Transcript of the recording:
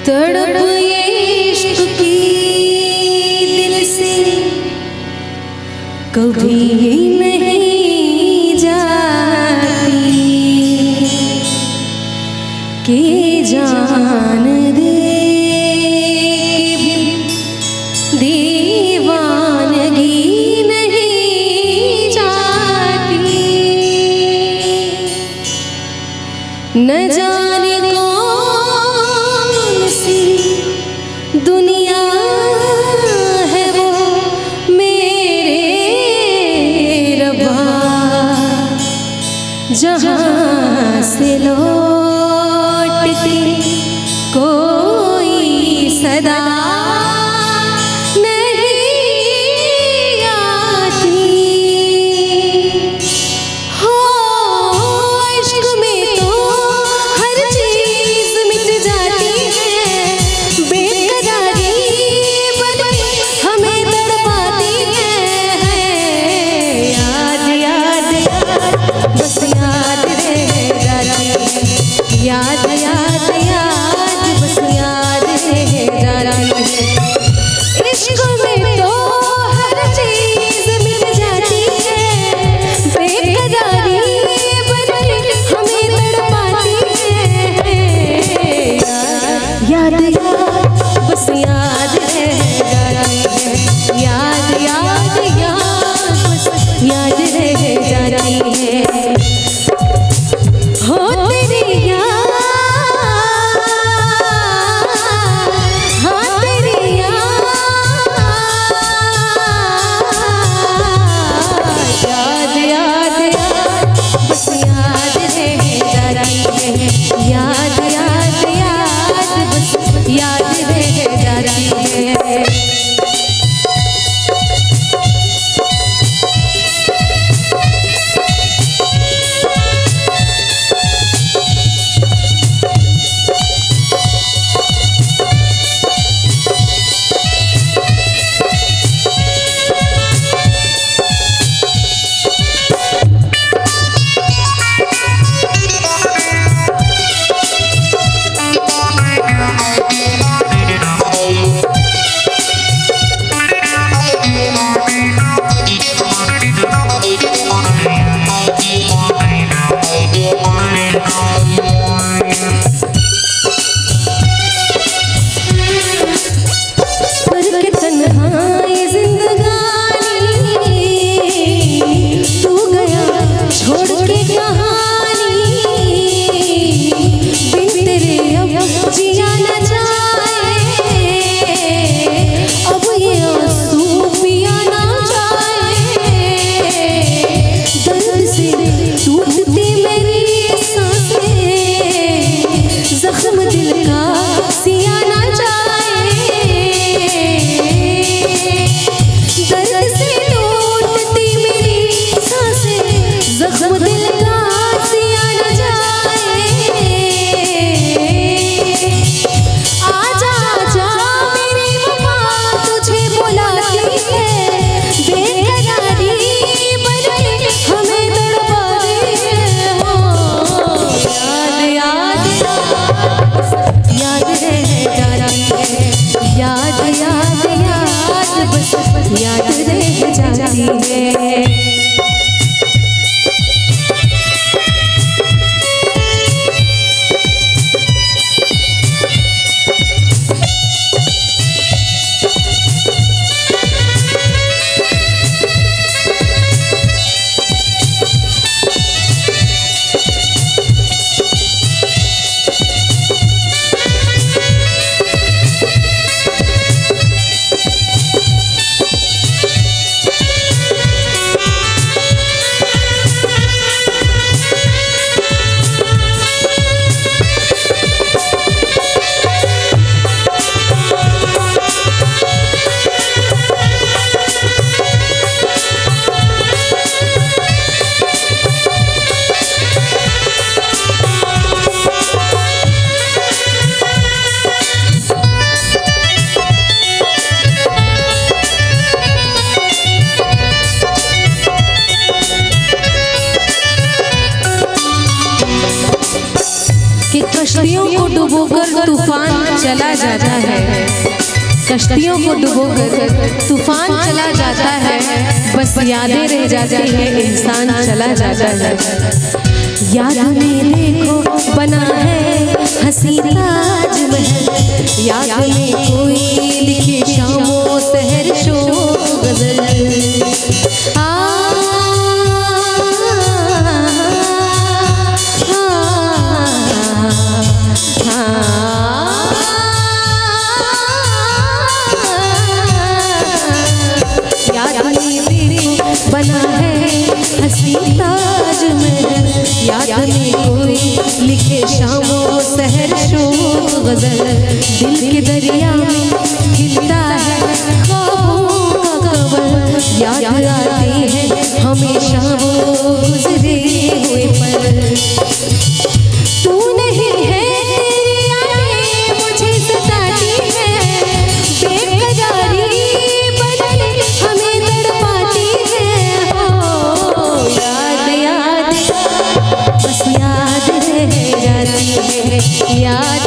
तड़प ये इश्क की दिल से कभी नहीं जाती कि जान दे भी दीवानगी नहीं जाती। न जाने कौन सी दुनिया है वो मेरे रब्बा, जहाँ से लौटती कोई सदा नहीं आती। हो इश्क में तो हर चीज मिट जाती है, बेकरारी बन हमें तड़पाती है। याद याद याद बस याद रह जाती है, याद याद याद बस याद रह जाती है। इश्क में तो हर चीज मिट जाती है, बेकरारी बन हमें तड़पाती है। याद याद बस याद रह जाती है, याद याद याद बस याद रह जाती है। हो तेरी याद, हाँ तेरी याद, याद याद बस याद रह जाती है, याद याद याद बस याद रह जाती है। याद रह जाती है। कश्तियों को डुबोकर तूफान चला जाता है, कश्तियों को डुबोकर तूफान चला जाता है, बस यादें रह जाती है, इंसान चला जाता है। याद में देखो बना है हसी ताजमहल, याद में कोई लिखे शामों सहर शो गजल। बना है हसी ताजमहल, याद में कोई लिखे शामों सहर शो गजल। दिल के दरिया में खिलता है ख्वाबों का कमल, याद आती है हमेशा वो गुजरे हुए पल। तू नहीं है तेरी यादें मुझे सताती है, बेकरारी बदले हमें तड़पाती है। हो याद याद बस याद रह जाती है, याद